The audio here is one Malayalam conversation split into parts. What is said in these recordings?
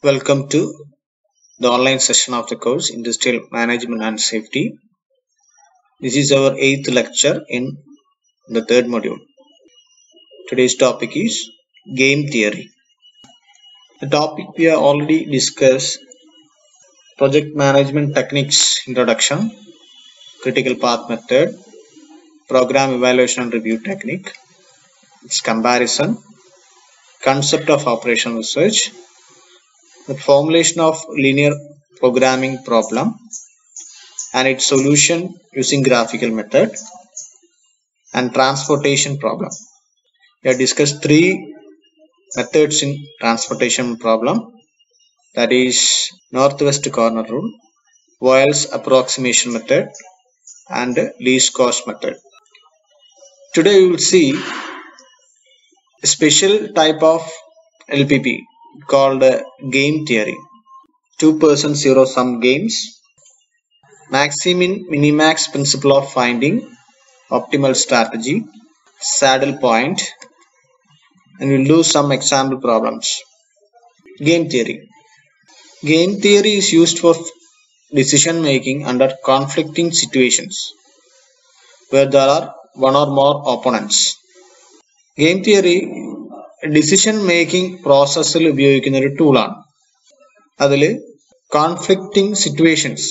Welcome to the online session of the course Industrial Management and Safety. This is our 8th lecture in the 3rd module. Today's topic is game theory. The topic we have already discussed: project management techniques introduction, critical path method, program evaluation and review technique, its comparison, concept of operational research, the formulation of linear programming problem and its solution using graphical method, and transportation problem. We have discussed 3 methods in transportation problem, that is northwest corner rule, Boyle's approximation method, and least cost method. Today we will see a special type of LPP called game theory. 2% zero sum games, maximin minimax principle of finding optimal strategy, saddle point, and we'll do some example problems. Game theory. Game theory is used for decision making under conflicting situations where there are one or more opponents. Game theory decision making processൽ ഉപയോഗിക്കുന്ന ഒരു ടൂളാണ്. അതിൽ കോൺഫ്ലിക്റ്റിംഗ് സിറ്റുവേഷൻസ്,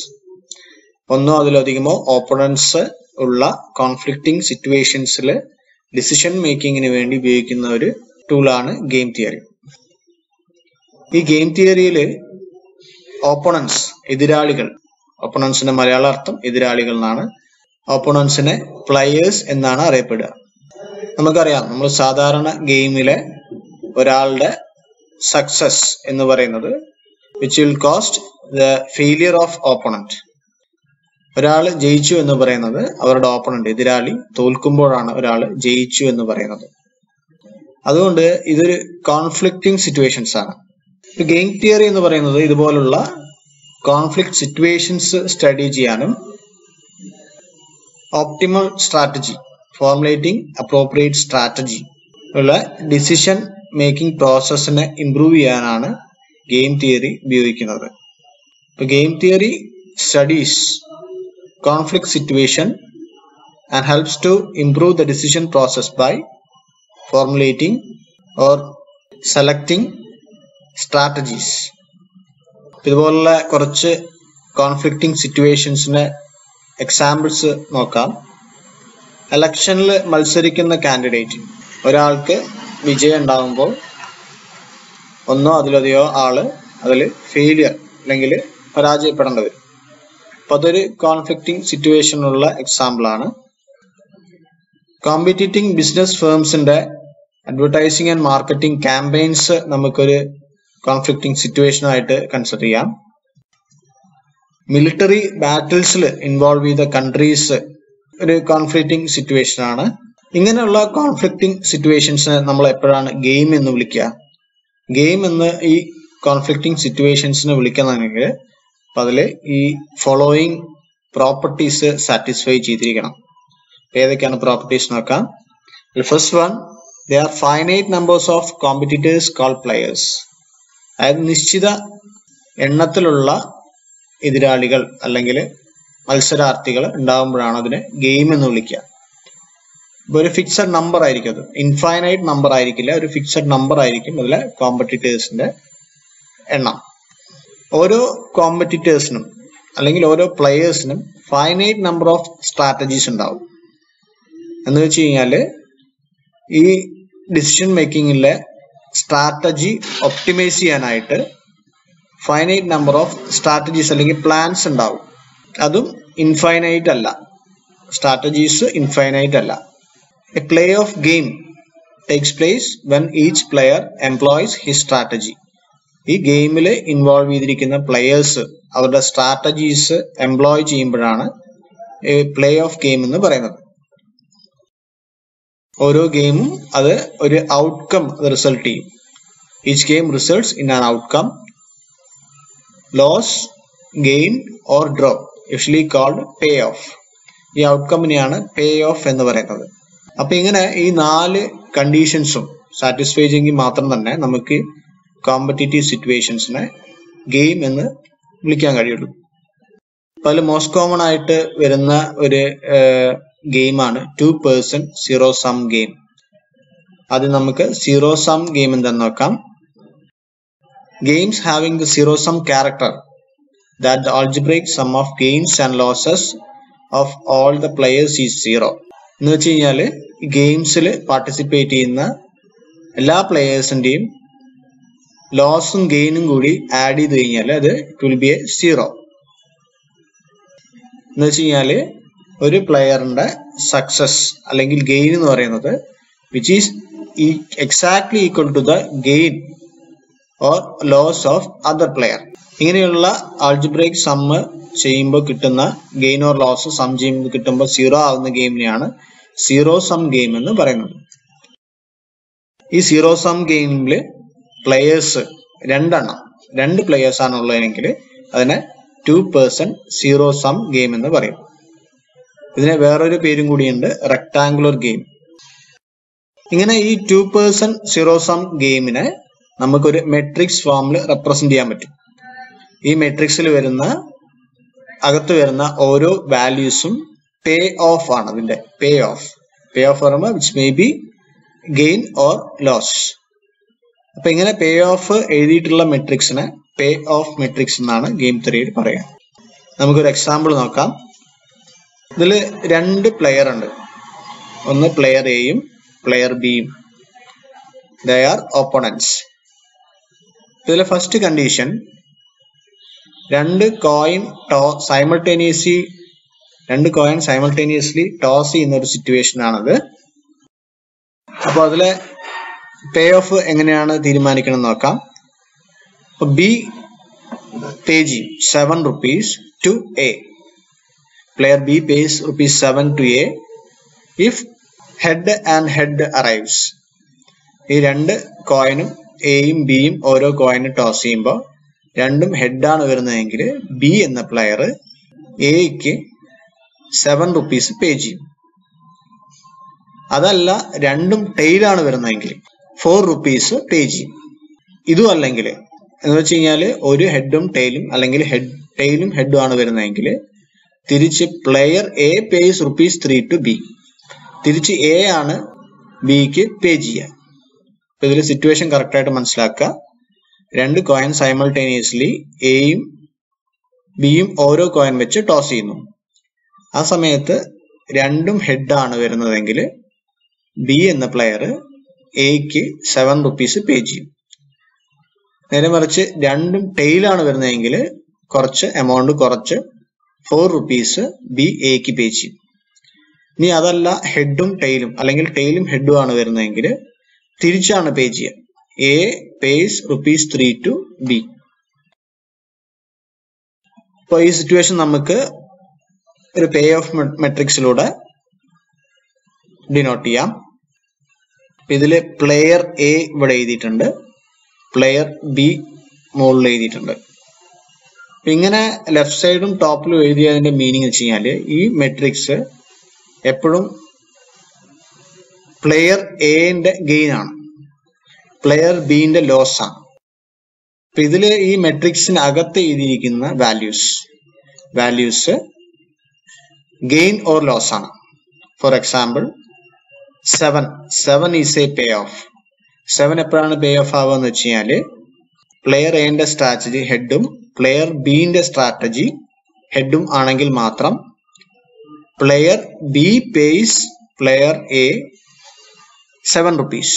ഒന്നോ അതിലധികമോ ഓപ്പണൻസ് ഉള്ള കോൺഫ്ലിക്റ്റിംഗ് സിറ്റുവേഷൻസിൽ ഡിസിഷൻ മേക്കിങ്ങിന് വേണ്ടി ഉപയോഗിക്കുന്ന ഒരു ടൂളാണ് ഗെയിം തിയറി. ഈ ഗെയിം തിയറിയിൽ ഓപ്പണൻസ്, എതിരാളികൾ, ഓപ്പണൻസിന്റെ മലയാള അർത്ഥം എതിരാളികൾ എന്നാണ്. ഓപ്പണൻസിനെ പ്ലെയേഴ്സ് എന്നാണ് അറിയപ്പെടുക. നമുക്കറിയാം, നമ്മൾ സാധാരണ ഗെയിമിലെ ഒരാളുടെ സക്സസ് എന്ന് പറയുന്നത് which will cost the failure of opponent. ഒരാൾ ജയിച്ചു എന്ന് പറയുന്നത് അവരുടെ ഓപ്പണന്റ്, എതിരാളി തോൽക്കുമ്പോഴാണ് ഒരാൾ ജയിച്ചു എന്ന് പറയുന്നത്. അതുകൊണ്ട് ഇതൊരു കോൺഫ്ലിക്റ്റിംഗ് സിറ്റുവേഷൻസ് ആണ്. ഗെയിം തിയറി എന്ന് പറയുന്നത് ഇതുപോലുള്ള കോൺഫ്ലിക്റ്റ് സിറ്റുവേഷൻസ് സ്റ്റഡി ചെയ്യാനും optimal strategy, formulating appropriate strategy ഉള്ള ഡിസിഷൻ മേക്കിംഗ് പ്രോസസ്സിനെ ഇംപ്രൂവ് ചെയ്യാനാണ് ഗെയിം തിയറി ഉപയോഗിക്കുന്നത്. Game theory studies conflict situation and helps to improve the decision process by formulating or selecting strategies. ഇതുപോലുള്ള കുറച്ച് കോൺഫ്ലിക്റ്റിംഗ് സിറ്റുവേഷൻസിന് എക്സാമ്പിൾസ് നോക്കാം. ഇലക്ഷനിൽ മത്സരിക്കുന്ന കാൻഡിഡേറ്റ്, ഒരാൾക്ക് വിജയം ഉണ്ടാകുമ്പോൾ ഒന്നോ അതിലധികമോ ആള് അതിൽ ഫെയിലിയർ അല്ലെങ്കിൽ പരാജയപ്പെടേണ്ടി വരും. അപ്പൊ അതൊരു കോൺഫ്ലിക്റ്റിംഗ് സിറ്റുവേഷനുള്ള എക്സാമ്പിൾ ആണ്. കോമ്പറ്റീറ്റിംഗ് ബിസിനസ് ഫേംസിന്റെ അഡ്വർടൈസിംഗ് ആൻഡ് മാർക്കറ്റിംഗ് ക്യാമ്പയിൻസ് നമുക്കൊരു കോൺഫ്ലിക്റ്റിംഗ് സിറ്റുവേഷൻ ആയിട്ട് കൺസിഡർ ചെയ്യാം. മിലിറ്ററി ബാറ്റിൽസിൽ ഇൻവോൾവ് ചെയ്ത കൺട്രീസ് ഒരു കോൺഫ്ലിക്റ്റിംഗ് സിറ്റുവേഷൻ ആണ്. ഇങ്ങനെയുള്ള കോൺഫ്ലിക്റ്റിംഗ് സിറ്റുവേഷൻസിനെ നമ്മൾ എപ്പോഴാണ് ഗെയിം എന്ന് വിളിക്കുക? ഗെയിം എന്ന് ഈ കോൺഫ്ലിക്റ്റിംഗ് സിറ്റുവേഷൻസിനെ വിളിക്കുന്നതെങ്കിൽ അതിൽ ഈ ഫോളോയിങ് പ്രോപ്പർട്ടീസ് സാറ്റിസ്ഫൈ ചെയ്തിരിക്കണം. ഏതൊക്കെയാണ് പ്രോപ്പർട്ടീസ് നോക്കാം. First one, they are finite numbers of competitors called players. അതായത് നിശ്ചിത എണ്ണത്തിലുള്ള എതിരാളികൾ അല്ലെങ്കിൽ മത്സരാർത്ഥികൾ ഉണ്ടാകുമ്പോഴാണ് അതിനെ ഗെയിം എന്ന് വിളിക്കുക. ഇപ്പൊ ഒരു ഫിക്സഡ് നമ്പർ ആയിരിക്കും, അത് ഇൻഫൈനൈറ്റ് നമ്പർ ആയിരിക്കില്ല, ഒരു ഫിക്സഡ് നമ്പർ ആയിരിക്കും അതിലെ കോമ്പറ്റീറ്റേഴ്സിന്റെ എണ്ണം. ഓരോ കോമ്പറ്റീറ്റേഴ്സിനും അല്ലെങ്കിൽ ഓരോ പ്ലെയേഴ്സിനും ഫൈനൈറ്റ് നമ്പർ ഓഫ് സ്ട്രാറ്റജീസ് ഉണ്ടാവും. എന്ന് വെച്ച് കഴിഞ്ഞാല് ഈ ഡിസിഷൻ മേക്കിങ്ങിലെ സ്ട്രാറ്റജി ഒപ്റ്റിമൈസ് ചെയ്യാനായിട്ട് ഫൈനൈറ്റ് നമ്പർ ഓഫ് സ്ട്രാറ്റജീസ് അല്ലെങ്കിൽ പ്ലാൻസ് ഉണ്ടാവും. അതും ഇൻഫൈനൈറ്റ് അല്ല, സ്ട്രാറ്റജീസ് ഇൻഫൈനൈറ്റ് അല്ല. A play off game takes place when each player employs his strategy. ഈ ഗെയിമിൽ ഇൻവോൾവ് ചെയ്തിരിക്കുന്ന പ്ലെയേഴ്സ് അവരുടെ സ്ട്രാറ്റജീസ് എംപ്ലോയ് ചെയ്യുമ്പോഴാണ് പ്ലേ ഓഫ് ഗെയിം എന്ന് പറയുന്നത്. ഓരോ ഗെയിമും അത് ഒരു ഔട്ട്കം റിസൾട്ട് ചെയ്യും. Each game results in an outcome, loss, gain or draw, usually called pay off. ഈ ഔട്ട്കമ്മിനെയാണ് പേ ഓഫ് എന്ന് പറയുന്നത്. അപ്പൊ ഇങ്ങനെ ഈ 4 കണ്ടീഷൻസും സാറ്റിസ്ഫൈ ചെയ്യെങ്കിൽ മാത്രം തന്നെ നമുക്ക് കോമ്പറ്റീറ്റീവ് സിറ്റുവേഷൻസിനെ ഗെയിം എന്ന് വിളിക്കാൻ കഴിയുള്ളൂ. അപ്പോൾ അതിൽ മോസ്റ്റ് കോമൺ ആയിട്ട് വരുന്ന ഒരു ഗെയിമാണ് 2 person zero sum ഗെയിം. അത് നമുക്ക് സീറോ സം ഗെയിം എന്താന്ന് നോക്കാം. Games having the zero sum character that the algebraic sum of gains and losses of all the players is zero. എന്ന് വെച്ച് കഴിഞ്ഞാൽ ഗെയിംസിൽ പാർട്ടിസിപ്പേറ്റ് ചെയ്യുന്ന എല്ലാ പ്ലേയേഴ്സിന്റെയും ലോസും ഗെയിനും കൂടി ആഡ് ചെയ്ത് കഴിഞ്ഞാൽ അത് it will be A zero. എന്ന് വെച്ച് കഴിഞ്ഞാൽ ഒരു പ്ലെയറിന്റെ സക്സസ് അല്ലെങ്കിൽ ഗെയിൻ എന്ന് പറയുന്നത് which is exactly equal to the gain or loss of other player. ഇങ്ങനെയുള്ള ആൾജിബ്രൈക് സമ്മ് ചെയ്യുമ്പോൾ കിട്ടുന്ന ഗെയിൻ ഓർ ലോസ് സം ചെയ്യുമ്പോൾ കിട്ടുമ്പോൾ സീറോ ആവുന്ന ഗെയിമിനെയാണ് സീറോ സം ഗെയിം എന്ന് പറയുന്നത്. ഈ സീറോ സം ഗെയിമിൽ പ്ലെയേഴ്സ് രണ്ട് പ്ലെയേഴ്സ് ആണ് ഉള്ളതെങ്കിൽ അതിനെ 2 person സീറോ സം ഗെയിം എന്ന് പറയും. ഇതിന് വേറൊരു പേരും കൂടിയുണ്ട്, റെക്ടാങ്കുലർ ഗെയിം. ഇങ്ങനെ ഈ 2 person സീറോ സം ഗെയിമിനെ നമുക്കൊരു മെട്രിക്സ് ഫോമിൽ റെപ്രസെന്റ് ചെയ്യാൻ പറ്റും. ഈ മെട്രിക്സിൽ അകത്ത് വരുന്ന ഓരോ വാല്യൂസും പേ ഓഫ് ആണ്. അതിന്റെ പേ ഓഫ് പറയുമ്പോൾ which may be gain or loss. അപ്പൊ ഇങ്ങനെ പേ ഓഫ് എഴുതിയിട്ടുള്ള മെട്രിക്സിനെ പേ ഓഫ് മെട്രിക്സ് എന്നാണ് ഗെയിം തിയറിയിൽ പറയുക. നമുക്കൊരു എക്സാമ്പിൾ നോക്കാം. ഇതിൽ 2 പ്ലെയർ ഉണ്ട്. ഒന്ന് പ്ലെയർ എയും പ്ലെയർ ബിയും. They are opponents. ഇതിലെ first condition 2 coin simultaneously toss ചെയ്യുന്ന ഒരു സിറ്റുവേഷൻ ആണത്. അപ്പൊ അതിലെ പേ ഓഫ് എങ്ങനെയാണ് തീരുമാനിക്കണം നോക്കാം. B pays 7 rupees to A. Player B pays rupees 7 to A if head and head arrives. ഈ 2 കോയിനും എയും ബിയും ഓരോ കോയിനും ടോസ് ചെയ്യുമ്പോൾ രണ്ടും ഹെഡാണ് വരുന്നതെങ്കിൽ ബി എന്ന പ്ലെയർ എക്ക് 7 rupees പേ ചെയ്യും. അതല്ല രണ്ടും ടെയിലാണ് വരുന്നതെങ്കിൽ 4 rupees പേ ചെയ്യും. ഇതും അല്ലെങ്കിൽ എന്ന് വെച്ച് കഴിഞ്ഞാൽ ഒരു ഹെഡും ടെയിലും അല്ലെങ്കിൽ ടെയിലും ഹെഡും ആണ് വരുന്നതെങ്കിൽ തിരിച്ച് player A pace rupees 3 to B. തിരിച്ച് എ ആണ് ബിക്ക് പേ ചെയ്യുക. അപ്പൊ ഇതിൽ സിറ്റുവേഷൻ കറക്റ്റ് ആയിട്ട് മനസ്സിലാക്കുക. 2 കോയിൻ സൈമൾട്ടേനിയസ്ലി എയും ബിയും ഓരോ കോയിൻ വെച്ച് ടോസ് ചെയ്യുന്നു. ആ സമയത്ത് രണ്ടും ഹെഡാണ് വരുന്നതെങ്കിൽ ബി എന്ന പ്ലെയർ എക്ക് 7 rupees പേ ചെയ്യും. നേരെ മറിച്ച് രണ്ടും ടെയിലാണ് വരുന്നതെങ്കിൽ കുറച്ച് എമൗണ്ട് കുറച്ച് 4 rupees ബി എക്ക് പേ ചെയ്യും. ഇനി അതല്ല ഹെഡും ടെയിലും അല്ലെങ്കിൽ ടെയിലും ഹെഡും ആണ് വരുന്നതെങ്കിൽ തിരിച്ചാണ് പേ ചെയ്യുക. A pace rupees 3 to B. അപ്പോൾ ഈ സിറ്റുവേഷൻ നമുക്ക് ഒരു പേ ഓഫ് മെട്രിക്സിലൂടെ ഡിനോട്ട് ചെയ്യാം. ഇതില് പ്ലെയർ എ ഇവിടെ എഴുതിയിട്ടുണ്ട്, പ്ലെയർ ബി മുകളിൽ എഴുതിയിട്ടുണ്ട്. ഇങ്ങനെ ലെഫ്റ്റ് സൈഡും ടോപ്പിലും എഴുതിയതിന്റെ മീനിങ് വെച്ച് കഴിഞ്ഞാല് ഈ മെട്രിക്സ് എപ്പോഴും പ്ലെയർ എന്റെ ഗെയിൻ ആണ്, പ്ലെയർ ബിന്റെ ലോസ് ആണ്. അപ്പൊ ഇതില് ഈ മെട്രിക്സിന് അകത്ത് എഴുതിയിരിക്കുന്ന വാല്യൂസ് ഗെയിൻ ഓർ ലോസ് ആണ്. For example 7 is A pay of. 7 എപ്പോഴാണ് പേ ഓഫ് ആവുക എന്ന് വെച്ച് കഴിഞ്ഞാല് പ്ലെയർ എന്റെ സ്ട്രാറ്റജി ഹെഡും പ്ലെയർ ബിന്റെ സ്ട്രാറ്റജി ഹെഡും ആണെങ്കിൽ മാത്രം player B pace player A 7 rupees.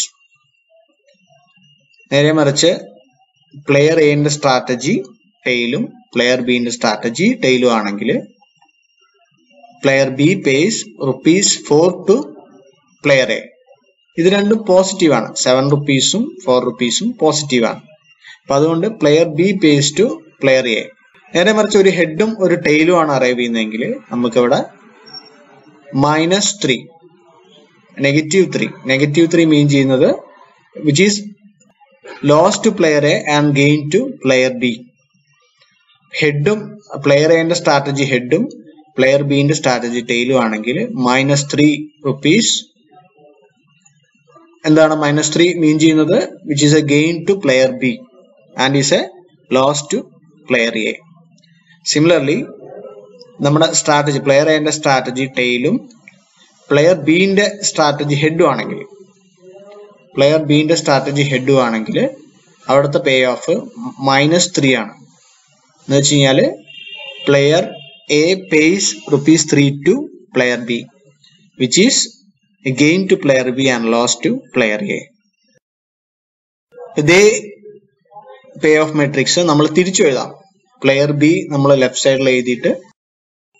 നേരെ മറിച്ച് പ്ലെയർ എന്റെ സ്ട്രാറ്റജി ടെയിലും പ്ലെയർ ബിന്റെ സ്ട്രാറ്റജി ടെയിലും ആണെങ്കിൽ player B pace rupees 4 to player A. ഇത് രണ്ടും പോസിറ്റീവ് ആണ്. 7 rupees 4 rupees പോസിറ്റീവ് ആണ്. അപ്പൊ അതുകൊണ്ട് player B pays to player A. നേരെ മറിച്ച് ഒരു ഹെഡും ഒരു ടെയിലും ആണ് അറൈവ് ചെയ്യുന്നതെങ്കിൽ നമുക്കിവിടെ -3 -3 മീൻ ചെയ്യുന്നത് which is loss to player A and gain to player B. ഹെഡും പ്ലെയർ എന്റെ സ്ട്രാറ്റജി ഹെഡും പ്ലെയർ ബിന്റെ സ്ട്രാറ്റജി ടെയിലും ആണെങ്കിൽ -3 rupees എന്താണ് -3 മീൻ ചെയ്യുന്നത് which is a gain to player B. and is a loss to player A. Similarly, നമ്മുടെ സ്ട്രാറ്റജി പ്ലെയർ എന്റെ സ്ട്രാറ്റജി ടെയിലും പ്ലെയർ ബിന്റെ സ്ട്രാറ്റജി ഹെഡും ആണെങ്കിൽ അവിടുത്തെ പേ ഓഫ് -3 ആണ്. എന്ന് വെച്ച് കഴിഞ്ഞാല് player A pays ₹3 to player B, which is a gain to player B and loss to player A. ഇതേ പേ ഓഫ് മെട്രിക്സ് നമ്മൾ തിരിച്ചു എഴുതാം. പ്ലെയർ ബി നമ്മൾ ലെഫ്റ്റ് സൈഡിൽ എഴുതിയിട്ട്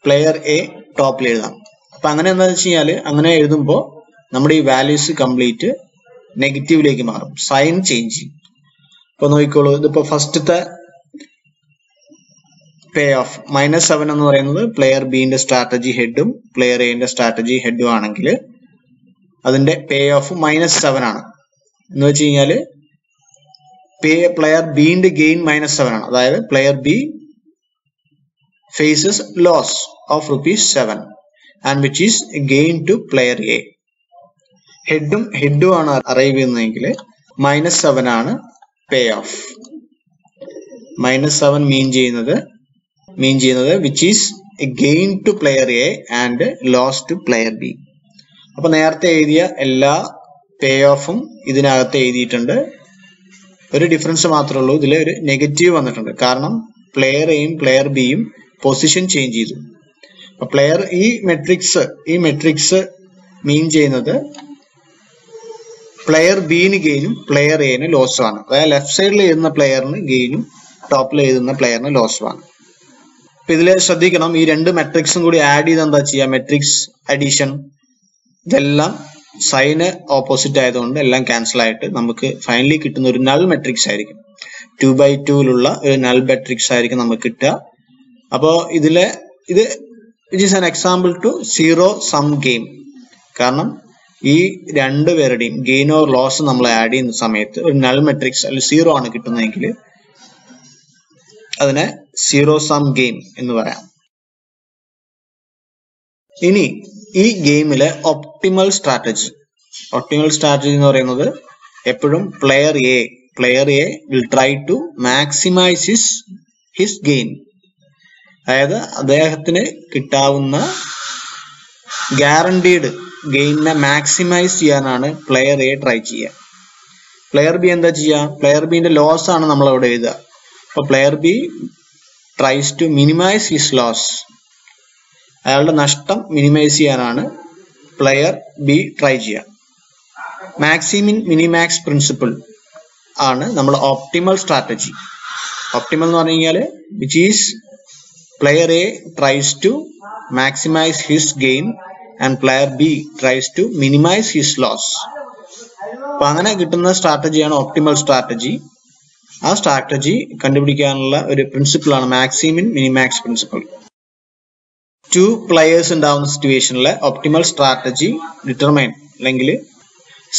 പ്ലെയർ എ ടോപ്പിൽ എഴുതാം. അപ്പൊ അങ്ങനെ എന്താണെന്ന് വെച്ച് കഴിഞ്ഞാൽ അങ്ങനെ എഴുതുമ്പോൾ നമ്മുടെ ഈ വാല്യൂസ് കംപ്ലീറ്റ് നെഗറ്റീവിലേക്ക് മാറും, സൈൻ ചേഞ്ച് ചെയ്യും. ഇപ്പൊ നോക്കിക്കോളൂ, ഇതിപ്പോ ഫസ്റ്റത്തെ പേ ഓഫ് -7 എന്ന് പറയുന്നത് പ്ലെയർ ബിന്റെ സ്ട്രാറ്റജി ഹെഡും പ്ലെയർ എന്റെ സ്ട്രാറ്റജി ഹെഡും ആണെങ്കിൽ അതിന്റെ പേ ഓഫ് -7 ആണ്. എന്ന് വെച്ച് കഴിഞ്ഞാല് പ്ലെയർ ബിന്റെ ഗെയിൻ -7 ആണ്. അതായത് player B faces loss of ₹7 and which is gain to player A. ഹെഡും ആണ് അറൈവ് ചെയ്യുന്നതെങ്കിൽ -7 ആണ് പേ ഓഫ്. -7 മീൻ ചെയ്യുന്നത് which is a gain to player A and loss to player B. അപ്പൊ നേരത്തെ എഴുതിയ എല്ലാ പേ ഓഫും ഇതിനകത്ത് എഴുതിയിട്ടുണ്ട്. ഒരു ഡിഫറൻസ് മാത്രമേ ഉള്ളൂ, ഇതിൽ ഒരു നെഗറ്റീവ് വന്നിട്ടുണ്ട്. കാരണം പ്ലെയർ എയും പ്ലെയർ ബിയും പൊസിഷൻ ചേഞ്ച് ചെയ്തു. അപ്പൊ ഈ മെട്രിക്സ് മീൻ ചെയ്യുന്നത് പ്ലെയർ ബിന് ഗെയിനും പ്ലെയർ എന് ലോസും ആണ്. അതായത് ലെഫ്റ്റ് സൈഡിൽ എഴുതുന്ന പ്ലെയറിന് ഗെയിനും ടോപ്പിൽ എഴുതുന്ന പ്ലെയറിന് ലോസും ആണ്. അപ്പൊ ഇതിൽ ശ്രദ്ധിക്കണം, ഈ രണ്ട് മെട്രിക്സും കൂടി ആഡ് ചെയ്ത് എന്താ ചെയ്യുക, മെട്രിക്സ് അഡീഷൻ. ഇതെല്ലാം സൈന് ഓപ്പോസിറ്റ് ആയതുകൊണ്ട് എല്ലാം ക്യാൻസൽ ആയിട്ട് നമുക്ക് ഫൈനലി കിട്ടുന്ന ഒരു നൾ മെട്രിക്സ് ആയിരിക്കും. 2/2 ഒരു നൾ മെട്രിക്സ് ആയിരിക്കും നമുക്ക് കിട്ടുക. അപ്പോ ഇത് it is an example to zero sum game. കാരണം ഈ രണ്ടുപേരുടെയും ഗെയിൻ ഓർ ലോസ് നമ്മൾ ആഡ് ചെയ്യുന്ന സമയത്ത് ഒരു നൾ മെട്രിക്സ് അല്ലെങ്കിൽ 0 ആണ് കിട്ടുന്നതെങ്കിൽ അതിനെ സീറോ സം ഗെയിം എന്ന് പറയാം. ഇനി ഈ ഗെയിമിലെ ഒപ്റ്റിമൽ സ്ട്രാറ്റജി എന്ന് പറയുന്നത് എപ്പോഴും player A will try to maximise his gain. അതായത് അദ്ദേഹത്തിന് കിട്ടാവുന്ന ഗ്യാരണ്ടീഡ് ഗെയിനിനെ മാക്സിമൈസ് ചെയ്യാനാണ് പ്ലെയർ എ ട്രൈ ചെയ്യുക. പ്ലെയർ ബി എന്താ ചെയ്യുക, പ്ലെയർ ബിന്റെ ലോസ് ആണ് നമ്മൾ അവിടെ എഴുതുക. അപ്പൊ player B tries to minimise his loss. അയാളുടെ നഷ്ടം മിനിമൈസ് ചെയ്യാനാണ് പ്ലെയർ ബി ട്രൈ ചെയ്യുക. മാക്സിമിൻ മിനിമാക്സ് പ്രിൻസിപ്പിൾ ആണ് നമ്മൾ ഒപ്റ്റിമൽ സ്ട്രാറ്റജി. ഒപ്റ്റിമൽ എന്ന് പറഞ്ഞു കഴിഞ്ഞാൽ which is player A tries to maximise his gain and player B tries to minimise his loss. അപ്പൊ അങ്ങനെ കിട്ടുന്ന സ്ട്രാറ്റജിയാണ് ഒപ്റ്റിമൽ സ്ട്രാറ്റജി. ആ സ്ട്രാറ്റജി കണ്ടുപിടിക്കാനുള്ള ഒരു പ്രിൻസിപ്പിൾ ആണ് മാക്സിമിൻ മിനിമാക്സ് പ്രിൻസിപ്പിൾ. 2 players ഉണ്ടാവുന്ന സിറ്റുവേഷനിലെ ഒപ്റ്റിമൽ സ്ട്രാറ്റജി ഡിറ്റർമൈൻ അല്ലെങ്കിൽ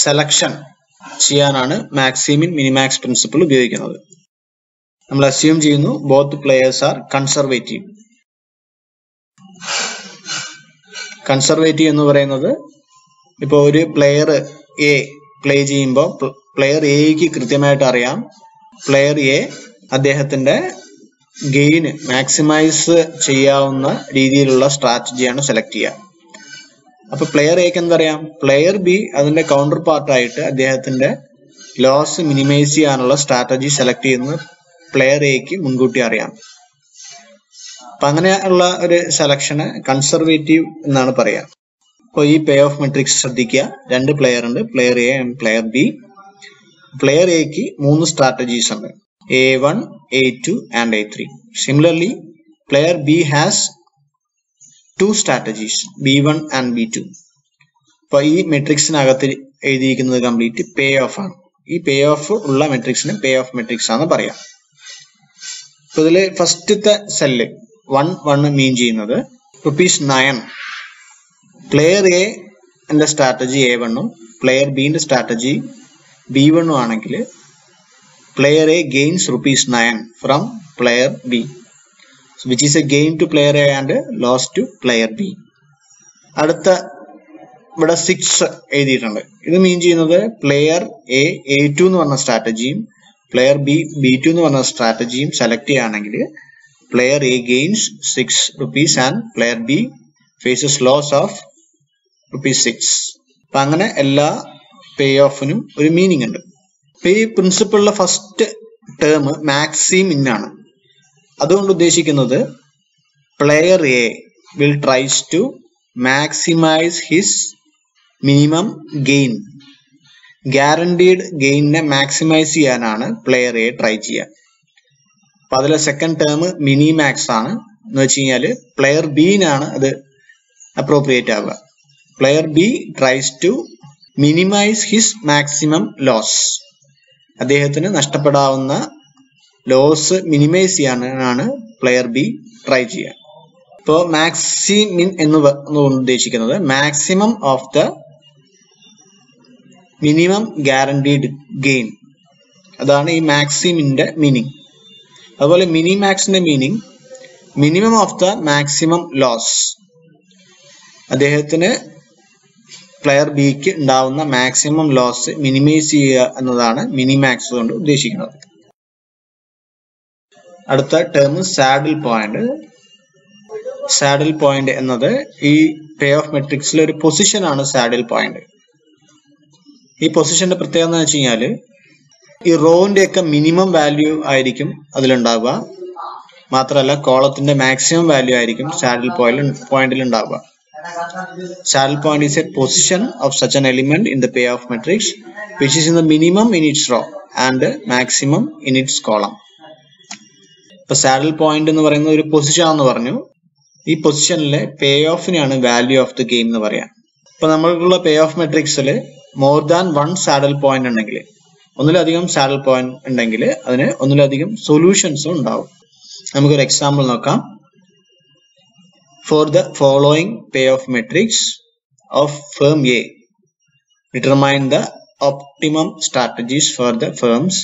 സെലക്ഷൻ ചെയ്യാനാണ് മാക്സിമിൻ മിനിമാക്സ് പ്രിൻസിപ്പിൾ ഉപയോഗിക്കുന്നത്. നമ്മൾ അസ്യൂം ചെയ്യുന്നു both players are conservative. Conservative എന്ന് പറയുന്നത് ഇപ്പോൾ ഒരു പ്ലെയർ എ പ്ലേ ചെയ്യുമ്പോൾ പ്ലെയർ എക്ക് കൃത്യമായിട്ട് അറിയാം പ്ലെയർ എ അദ്ദേഹത്തിന്റെ ഗെയിന് മാക്സിമൈസ് ചെയ്യാവുന്ന രീതിയിലുള്ള സ്ട്രാറ്റജിയാണ് സെലക്ട് ചെയ്യുക. അപ്പൊ പ്ലെയർ എക്ക് എന്തറിയാം, പ്ലെയർ ബി അതിന്റെ കൗണ്ടർ പാർട്ടായിട്ട് അദ്ദേഹത്തിന്റെ ലോസ് മിനിമൈസ് ചെയ്യാനുള്ള സ്ട്രാറ്റജി സെലക്ട് ചെയ്യുന്ന പ്ലെയർ എക്ക് മുൻകൂട്ടി അറിയാം. അപ്പൊ അങ്ങനെയുള്ള ഒരു സെലക്ഷന് കൺസർവേറ്റീവ് എന്നാണ് പറയാ. അപ്പോൾ ഈ പേ ഓഫ് മെട്രിക്സ് ശ്രദ്ധിക്കുക, 2 പ്ലെയർ ഉണ്ട്, player A and player B. Player എക്ക് 3 സ്ട്രാറ്റജീസ് ഉണ്ട്, A1, A2 and A3. Similarly, player B has 2 strategies, B1 and B2. അപ്പൊ ഈ മെട്രിക്സിനകത്ത് എഴുതിയിരിക്കുന്നത് കംപ്ലീറ്റ് പേ ഓഫ് ആണ്. ഈ പേ ഓഫ് ഉള്ള മെട്രിക്സിന് പേ ഓഫ് മെട്രിക്സ് ആണെന്ന് പറയാം. അപ്പൊ ഇതില് ഫസ്റ്റത്തെ സെല്ല് 1 മീൻ ചെയ്യുന്നത് ₹9. പ്ലെയർ എ എന്റെ സ്ട്രാറ്റജി A1ഉം പ്ലെയർ ബിന്റെ സ്ട്രാറ്റജി B1ഉം ആണെങ്കിൽ player A gains ₹9 from player B, which is a gain to player A and loss to player B. അടുത്ത ഇവിടെ 6 എഴുതിയിട്ടുണ്ട്. ഇത് മീൻ ചെയ്യുന്നത് പ്ലെയർ A A2 എന്ന് പറഞ്ഞ സ്ട്രാറ്റജിയും പ്ലെയർ B2 എന്ന് പറഞ്ഞ സ്ട്രാറ്റജിയും സെലക്ട് ചെയ്യുകയാണെങ്കിൽ player A gains 6 rupees and player B faces loss of ₹6. അപ്പൊ അങ്ങനെ എല്ലാ പേ ഓഫിനും ഒരു മീനിങ് ഉണ്ട്. അപ്പൊ ഈ പ്രിൻസിപ്പിളിലെ ഫസ്റ്റ് ടേം മാക്സി മിൻ ആണ്. അതുകൊണ്ട് ഉദ്ദേശിക്കുന്നത് player A will tries to maximise his minimum gain. Guaranteed ഗെയിനിനെ മാക്സിമൈസ് ചെയ്യാനാണ് പ്ലെയർ എ ട്രൈ ചെയ്യുക. അപ്പൊ അതിലെ സെക്കൻഡ് ടേം മിനി മാക്സ് ആണ്. എന്ന് വെച്ച് കഴിഞ്ഞാൽ പ്ലെയർ ബിനാണ് അത് അപ്രോപ്രിയേറ്റ് ആവുക. Player B tries to minimise his maximum loss. അദ്ദേഹത്തിന് നഷ്ടപ്പെടാവുന്ന ലോസ് മിനിമൈസ് ചെയ്യാനാണ് പ്ലെയർ ബി ട്രൈ ചെയ്യുക. ഇപ്പോൾ മാക്സി മിൻ എന്ന് ഉദ്ദേശിക്കുന്നത് maximum of the minimum guaranteed gain. അതാണ് ഈ മാക്സിമിന്റെ മീനിങ്. അതുപോലെ മിനി മാക്സിന്റെ meaning minimum of the maximum loss. അദ്ദേഹത്തിന് പ്ലെയർ ബിക്ക് ഉണ്ടാവുന്ന മാക്സിമം ലോസ് മിനിമൈസ് ചെയ്യുക എന്നതാണ് മിനി മാക്സ് കൊണ്ട് ഉദ്ദേശിക്കുന്നത്. അടുത്ത term saddle point. Saddle point എന്നത് ഈ പേ ഓഫ് മെട്രിക്സിലെ ഒരു പൊസിഷൻ ആണ്. സാഡിൽ പോയിന്റ് ഈ പൊസിഷന്റെ പ്രത്യേകത എന്ന് വെച്ച് കഴിഞ്ഞാൽ ഈ റോന്റെ ഒക്കെ മിനിമം വാല്യൂ ആയിരിക്കും അതിലുണ്ടാവുക. മാത്രമല്ല കോളത്തിന്റെ മാക്സിമം വാല്യൂ ആയിരിക്കും സാഡിൽ പോയിന്റിൽ ഉണ്ടാവുക. Saddle point is a position of such an element in the payoff matrix which is in the minimum in its row and maximum in its column. ഇപ്പൊ സാഡിൽ പോയിന്റ് എന്ന് പറയുന്ന ഒരു പൊസിഷൻ ആണെന്ന് പറഞ്ഞു. ഈ പൊസിഷനിലെ പേ ഓഫിനാണ് വാല്യൂ ഓഫ് ദി ഗെയിം എന്ന് പറയാം. ഇപ്പൊ നമ്മൾക്കുള്ള പേ ഓഫ് മെട്രിക്സിൽ more than one saddle point ഉണ്ടെങ്കിൽ, ഒന്നിലധികം സാഡിൽ പോയിന്റ് ഉണ്ടെങ്കിൽ അതിന് ഒന്നിലധികം സൊല്യൂഷൻസും ഉണ്ടാവും. നമുക്കൊരു എക്സാമ്പിൾ നോക്കാം. For the following payoff matrix of firm A, determine the optimum strategies for the firms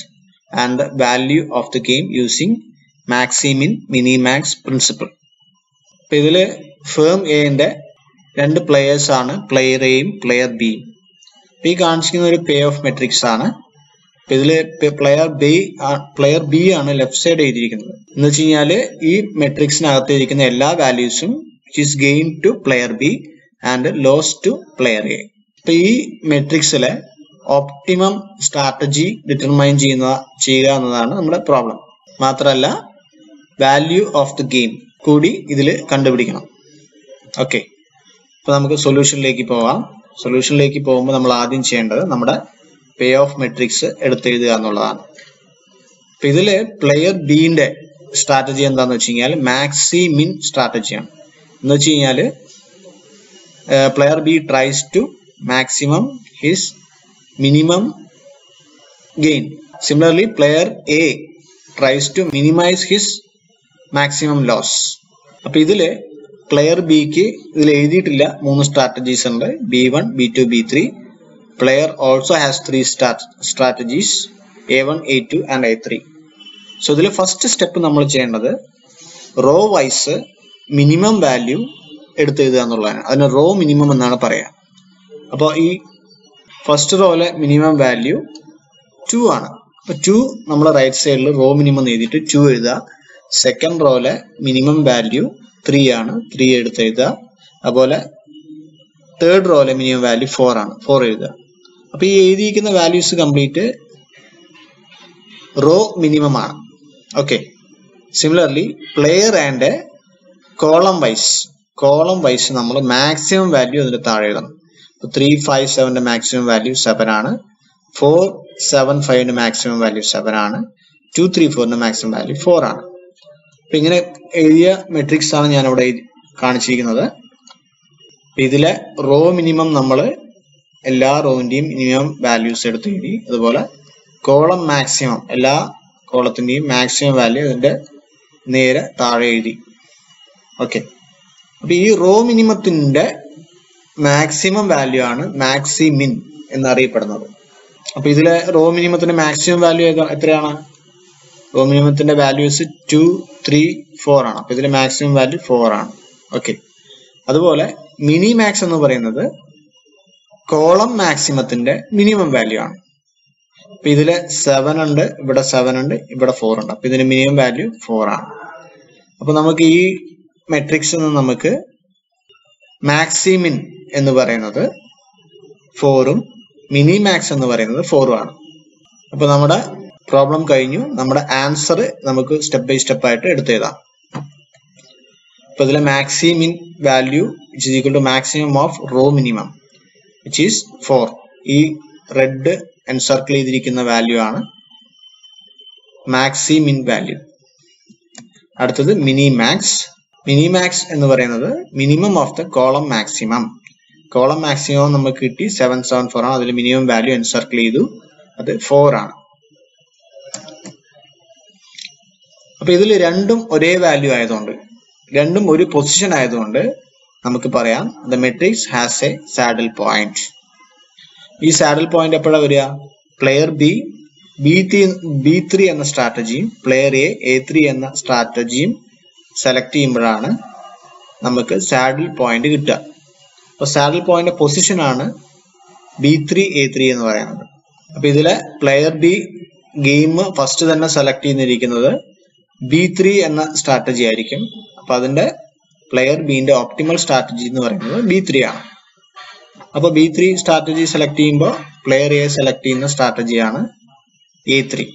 and the value of the game using maximin minimax principle. ഇപ്പൊ ഇതില് ഫേം എന്റെ രണ്ട് പ്ലെയേഴ്സ് ആണ്, പ്ലെയർ എയും പ്ലെയർ ബിയും. ഈ കാണിച്ചിരിക്കുന്ന ഒരു പേ ഓഫ് മെട്രിക്സ് ആണ്. ഇതില് പ്ലെയർ ബി ആണ് ലെഫ്റ്റ് സൈഡ് എഴുതിയിരിക്കുന്നത്. എന്ന് വെച്ച് കഴിഞ്ഞാല് ഈ മെട്രിക്സിനകത്ത് ഇരിക്കുന്ന എല്ലാ വാല്യൂസും is gained to player B and lost to player A. ഇപ്പൊ ഈ മെട്രിക്സിലെ ഓപ്റ്റിമം സ്ട്രാറ്റജി ഡിറ്റർമൈൻ ചെയ്യുക എന്നതാണ് നമ്മുടെ പ്രോബ്ലം. മാത്രമല്ല വാല്യൂ ഓഫ് ദി ഗെയിം കൂടി ഇതിൽ കണ്ടുപിടിക്കണം. ഓക്കെ, അപ്പൊ നമുക്ക് സൊല്യൂഷനിലേക്ക് പോവാം. സൊല്യൂഷനിലേക്ക് പോകുമ്പോൾ നമ്മൾ ആദ്യം ചെയ്യേണ്ടത് നമ്മുടെ പേ ഓഫ് മെട്രിക്സ് എടുത്തെഴുതുക എന്നുള്ളതാണ്. അപ്പൊ ഇതില് പ്ലെയർ ബിന്റെ സ്ട്രാറ്റജി എന്താന്ന് വെച്ച് കഴിഞ്ഞാൽ മാക്സി മിൻ സ്ട്രാറ്റജിയാണ്. എന്ന് വെച്ച് കഴിഞ്ഞാല് player B tries to maximum his minimum gain. Similarly player A tries to minimise his maximum loss. അപ്പൊ ഇതില് പ്ലെയർ ബിക്ക് ഇതിൽ എഴുതിയിട്ടില്ല 3 സ്ട്രാറ്റജീസ് ഉണ്ട്, B1, B2, B3. Player also has 3 strategies, A1, A2 and A3. So ഇതിൽ ഫസ്റ്റ് സ്റ്റെപ്പ് നമ്മൾ ചെയ്യേണ്ടത് റോ വൈസ് മിനിമം വാല്യൂ എടുത്തെഴുതുക എന്നുള്ളതാണ്. അതിന് റോ മിനിമം എന്നാണ് പറയാ. അപ്പോൾ ഈ ഫസ്റ്റ് റോയിലെ മിനിമം വാല്യൂ 2 ആണ്. അപ്പൊ 2 നമ്മൾ റൈറ്റ് സൈഡിൽ റോ മിനിമം എഴുതിയിട്ട് 2 എഴുതുക. സെക്കൻഡ് റോയിലെ മിനിമം വാല്യൂ 3 ആണ്, 3 എടുത്തെഴുതുക. അതുപോലെ തേർഡ് റോയിലെ മിനിമം വാല്യൂ 4 ആണ്, 4 എഴുതുക. അപ്പൊ ഈ എഴുതിയിരിക്കുന്ന വാല്യൂസ് കംപ്ലീറ്റ് റോ മിനിമം ആണ്. Okay, similarly player and column vice നമ്മൾ മാക്സിമം വാല്യൂ അതിന്റെ താഴെ എഴുതണം. 357ന്റെ മാക്സിമം വാല്യൂ 7 ആണ്, 475ന്റെ മാക്സിമം വാല്യൂ 7 ആണ്, 234ന്റെ മാക്സിമം വാല്യൂ 4 ആണ്. അപ്പൊ ഇങ്ങനെ എഴുതിയ മെട്രിക്സ് ആണ് ഞാൻ ഇവിടെ കാണിച്ചിരിക്കുന്നത്. ഇതിലെ റോ മിനിമം നമ്മൾ എല്ലാ റോന്റെയും മിനിമം വാല്യൂസ് എടുത്ത് എഴുതി. അതുപോലെ കോളം മാക്സിമം എല്ലാ കോളത്തിന്റെയും മാക്സിമം വാല്യൂ അതിന്റെ നേരെ താഴെ എഴുതി. ഓക്കെ, അപ്പൊ ഈ റോ മിനിമത്തിന്റെ മാക്സിമം വാല്യൂ ആണ് മാക്സിമിൻ എന്നറിയപ്പെടുന്നത്. അപ്പൊ ഇതിലെ റോ മിനിമത്തിന്റെ മാക്സിമം വാല്യൂ എത്രയാണ്? റോ മിനിമത്തിന്റെ വാല്യൂസ് 2, 3, 4 ആണ്. അപ്പൊ ഇതിലെ മാക്സിമം വാല്യൂ 4 ആണ്. ഓക്കെ, അതുപോലെ മിനി മാക്സ് എന്ന് പറയുന്നത് കോളം മാക്സിമത്തിന്റെ മിനിമം വാല്യൂ ആണ്. അപ്പോൾ ഇതിൽ 7 ഉണ്ട്, ഇവിടെ 7 ഉണ്ട്, ഇവിടെ 4 ഉണ്ട്. അപ്പോൾ ഇതിന് മിനിമം വാല്യൂ 4 ആണ്. അപ്പോൾ നമുക്ക് ഈ മെട്രിക്സിൽ നിന്ന് നമുക്ക് മാക്സിമിൻ എന്ന് പറയുന്നത് 4ഉം മിനിമാക്സ് എന്ന് പറയുന്നത് 4ഉം ആണ്. അപ്പോൾ നമ്മുടെ പ്രോബ്ലം കഴിഞ്ഞു. നമ്മുടെ ആൻസർ നമുക്ക് സ്റ്റെപ്പ് ബൈ സ്റ്റെപ്പ് ആയിട്ട് എടുത്തെഴുതാം. അപ്പോൾ ഇതിലെ maximin value which is equal to maximum of row minimum which is 4. ഈ റെഡ് എൻസർക്കിൾ ചെയ്തിരിക്കുന്ന വാല്യൂ ആണ് മാക്സിമിൻ വാല്യൂ. അടുത്തത് മിനിമാക്സ്. മിനിമാക്സ് എന്ന് പറയുന്നത് minimum of the column maximum. Column maximum നമുക്ക് കിട്ടി 774 ആണ്. അതിൽ മിനിമം വാല്യൂ എൻസർക്കിൾ ചെയ്തു, അത് 4 ആണ്. അപ്പൊ ഇതിൽ രണ്ടും ഒരേ വാല്യൂ ആയതുകൊണ്ട്, രണ്ടും ഒരു പൊസിഷൻ ആയതുകൊണ്ട് നമുക്ക് പറയാം the matrix has A saddle point. ഈ സാഡിൽ പോയിന്റ് എപ്പോഴാണ് വരിക? പ്ലെയർ B3 എന്ന സ്ട്രാറ്റജിയും പ്ലെയർ A3 എന്ന സ്ട്രാറ്റജിയും സെലക്ട് ചെയ്യുമ്പോഴാണ് നമുക്ക് സാഡിൽ പോയിന്റ് കിട്ടുക. അപ്പൊ സാഡിൽ പോയിന്റ് പൊസിഷൻ ആണ് B3 A3 എന്ന് പറയുന്നത്. അപ്പൊ ഇതിലെ പ്ലെയർ B ഗെയിം ഫസ്റ്റ് തന്നെ സെലക്ട് ചെയ്തിരിക്കുന്നത് B3 എന്ന സ്ട്രാറ്റജി ആയിരിക്കും. അപ്പൊ അതിന്റെ പ്ലെയർ ബിന്റെ ഓപ്റ്റിമൽ സ്ട്രാറ്റജി എന്ന് പറയുന്നത് B3 ആണ്. അപ്പൊ B3 സ്ട്രാറ്റജി സെലക്ട് ചെയ്യുമ്പോൾ പ്ലെയർ A സെലക്ട് ചെയ്യുന്ന സ്ട്രാറ്റജിയാണ് A3.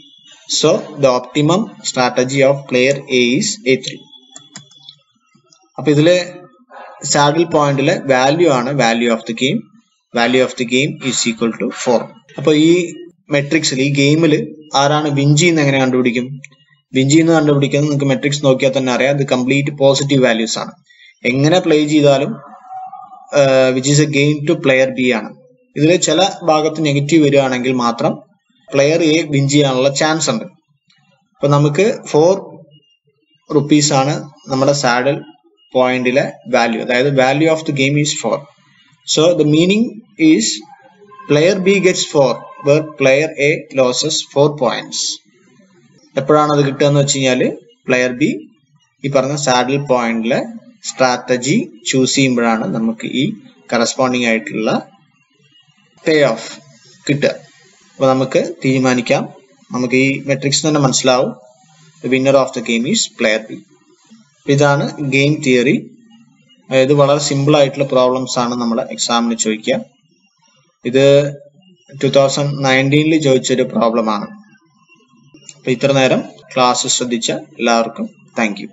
So the optimum strategy of player A is A3. അപ്പൊ ഇതിലെ സാഡിൽ പോയിന്റിലെ വാല്യൂ ആണ് value of the game. Value of the game is equal to 4. അപ്പൊ ഈ മെട്രിക്സിൽ ഈ ഗെയിമിൽ ആരാണ് വിൻ ചെയ്യുന്നത് എങ്ങനെ കണ്ടുപിടിക്കും? വിൻ ചെയ്യുന്നത് കണ്ടുപിടിക്കുന്നത് നിങ്ങൾക്ക് മെട്രിക്സ് നോക്കിയാൽ തന്നെ അറിയാം. ഇത് കംപ്ലീറ്റ് പോസിറ്റീവ് വാല്യൂസ് ആണ്. എങ്ങനെ പ്ലേ ചെയ്താലും which is a game to player B ആണ്. ഇതിൽ ചില ഭാഗത്ത് നെഗറ്റീവ് വരികയാണെങ്കിൽ മാത്രം പ്ലെയർ എ വിൻ ചെയ്യാനുള്ള ചാൻസ് ഉണ്ട്. അപ്പൊ നമുക്ക് 4 rupees ആണ് നമ്മുടെ സാഡിൽ പോയിന്റിലെ വാല്യൂ. അതായത് value of the game is 4. So the meaning is player B gets 4 where player A losses 4 points. എപ്പോഴാണ് അത് കിട്ടുക എന്ന് വെച്ച് കഴിഞ്ഞാൽ പ്ലെയർ ബി ഈ പറഞ്ഞ സാഡിൽ പോയിന്റിലെ സ്ട്രാറ്റജി ചൂസ് ചെയ്യുമ്പോഴാണ് നമുക്ക് ഈ കറസ്പോണ്ടിങ് ആയിട്ടുള്ള പേ ഓഫ് കിട്ടുക. അപ്പൊ നമുക്ക് തീരുമാനിക്കാം, നമുക്ക് ഈ മെട്രിക്സ് തന്നെ മനസ്സിലാവും the winner of the game is player B. ഇതാണ് ഗെയിം തിയറി. അതായത് വളരെ സിമ്പിൾ ആയിട്ടുള്ള പ്രോബ്ലംസ് ആണ് നമ്മളെ എക്സാമിന് ചോദിക്കുക. ഇത് 2019 ചോദിച്ചൊരു പ്രോബ്ലം ആണ്. അപ്പൊ ഇത്ര നേരം ക്ലാസ് ശ്രദ്ധിച്ച എല്ലാവർക്കും താങ്ക് യു.